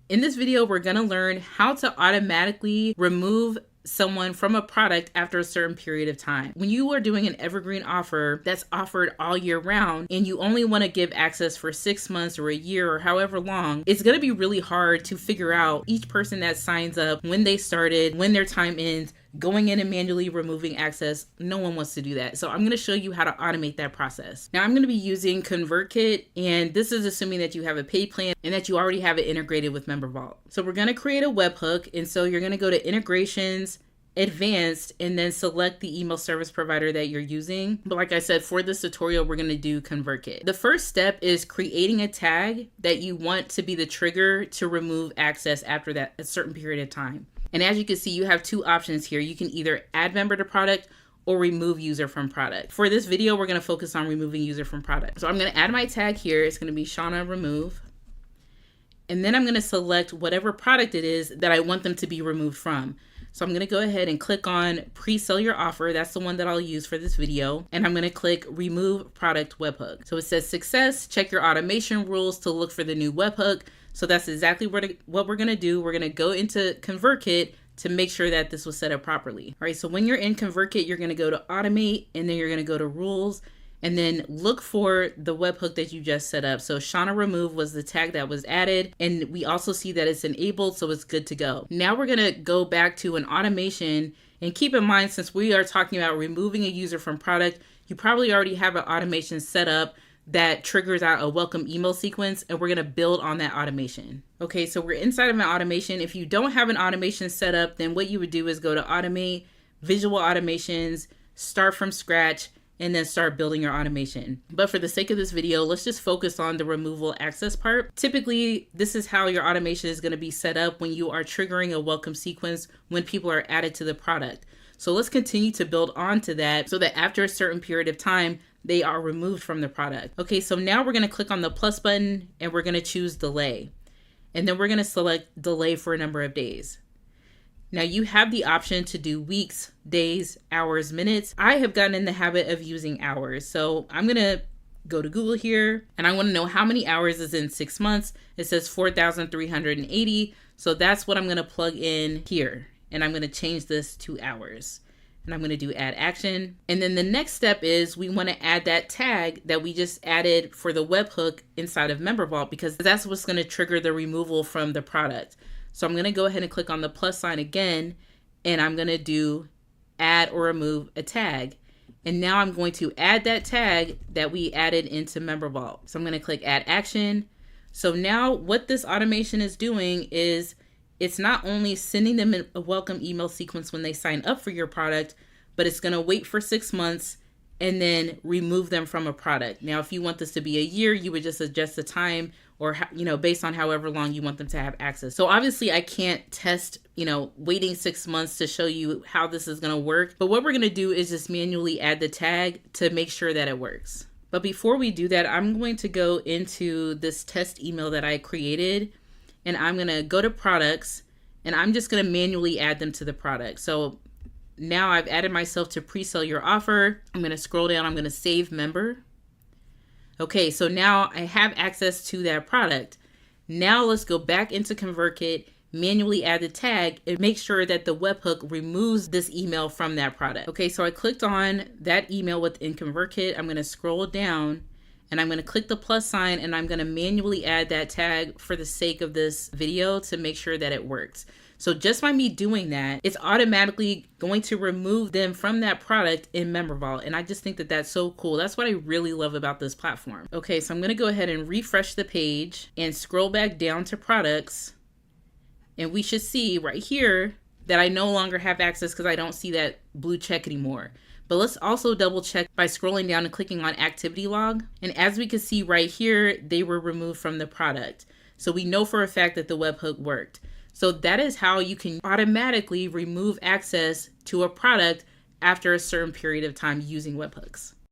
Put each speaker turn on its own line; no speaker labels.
In this video, we're gonna learn how to automatically remove someone from a product after a certain period of time. When you are doing an evergreen offer that's offered all year round and you only want to give access for 6 months or a year or however long, it's going to be really hard to figure out each person that signs up, when they started, when their time ends, going in and manually removing access. No one wants to do that. So I'm going to show you how to automate that process. Now I'm going to be using ConvertKit, and this is assuming that you have a paid plan and that you already have it integrated with MemberVault. So we're going to create a webhook, and so you're going to go to Integrations, Advanced, and then select the email service provider that you're using. But like I said, for this tutorial, we're going to do ConvertKit. The first step is creating a tag that you want to be the trigger to remove access after that a certain period of time. And as you can see, you have two options here. You can either add member to product or remove user from product. For this video, we're going to focus on removing user from product. So I'm going to add my tag here. It's going to be Shauna Remove. And then I'm going to select whatever product it is that I want them to be removed from. So I'm going to go ahead and click on pre-sell your offer. That's the one that I'll use for this video. And I'm going to click remove product webhook. So it says success, check your automation rules to look for the new webhook. So that's exactly what we're going to do. We're going to go into ConvertKit to make sure that this was set up properly. All right, so when you're in ConvertKit, you're going to go to automate, and then you're going to go to rules, and then look for the webhook that you just set up. So Shauna Remove was the tag that was added, and we also see that it's enabled, so it's good to go. Now we're going to go back to an automation, and keep in mind, since we are talking about removing a user from product, you probably already have an automation set up that triggers out a welcome email sequence, and we're going to build on that automation. Okay, so we're inside of an automation. If you don't have an automation set up, then what you would do is go to Automate, Visual Automations, Start from Scratch, and then start building your automation. But for the sake of this video, let's just focus on the removal access part. Typically, this is how your automation is going to be set up when you are triggering a welcome sequence when people are added to the product. So let's continue to build onto that so that after a certain period of time, they are removed from the product. Okay, so now we're going to click on the plus button and we're going to choose delay. And then we're going to select delay for a number of days. Now you have the option to do weeks, days, hours, minutes. I have gotten in the habit of using hours. So I'm going to go to Google here, and I want to know how many hours is in 6 months. It says 4,380. So that's what I'm going to plug in here. And I'm going to change this to hours. And I'm going to do add action. And then the next step is we want to add that tag that we just added for the webhook inside of MemberVault, because that's what's going to trigger the removal from the product. So I'm going to go ahead and click on the plus sign again, and I'm going to do add or remove a tag. And now I'm going to add that tag that we added into MemberVault. So I'm going to click add action. So now what this automation is doing is it's not only sending them a welcome email sequence when they sign up for your product, but it's going to wait for 6 months and then remove them from a product. Now, if you want this to be a year, you would just adjust the time, or, based on however long you want them to have access. So obviously I can't test, waiting 6 months to show you how this is going to work. But what we're going to do is just manually add the tag to make sure that it works. But before we do that, I'm going to go into this test email that I created, and I'm going to go to products, and I'm just going to manually add them to the product. So now I've added myself to pre-sell your offer. I'm going to scroll down. I'm going to save member. Okay, so now I have access to that product. Now let's go back into ConvertKit, manually add the tag, and make sure that the webhook removes this email from that product. Okay, so I clicked on that email within ConvertKit. I'm going to scroll down, and I'm going to click the plus sign, and I'm going to manually add that tag for the sake of this video to make sure that it works. So just by me doing that, it's automatically going to remove them from that product in MemberVault. And I just think that that's so cool. That's what I really love about this platform. Okay, so I'm going to go ahead and refresh the page and scroll back down to products. And we should see right here that I no longer have access because I don't see that blue check anymore. But let's also double check by scrolling down and clicking on activity log. And as we can see right here, they were removed from the product. So we know for a fact that the webhook worked. So that is how you can automatically remove access to a product after a certain period of time using webhooks.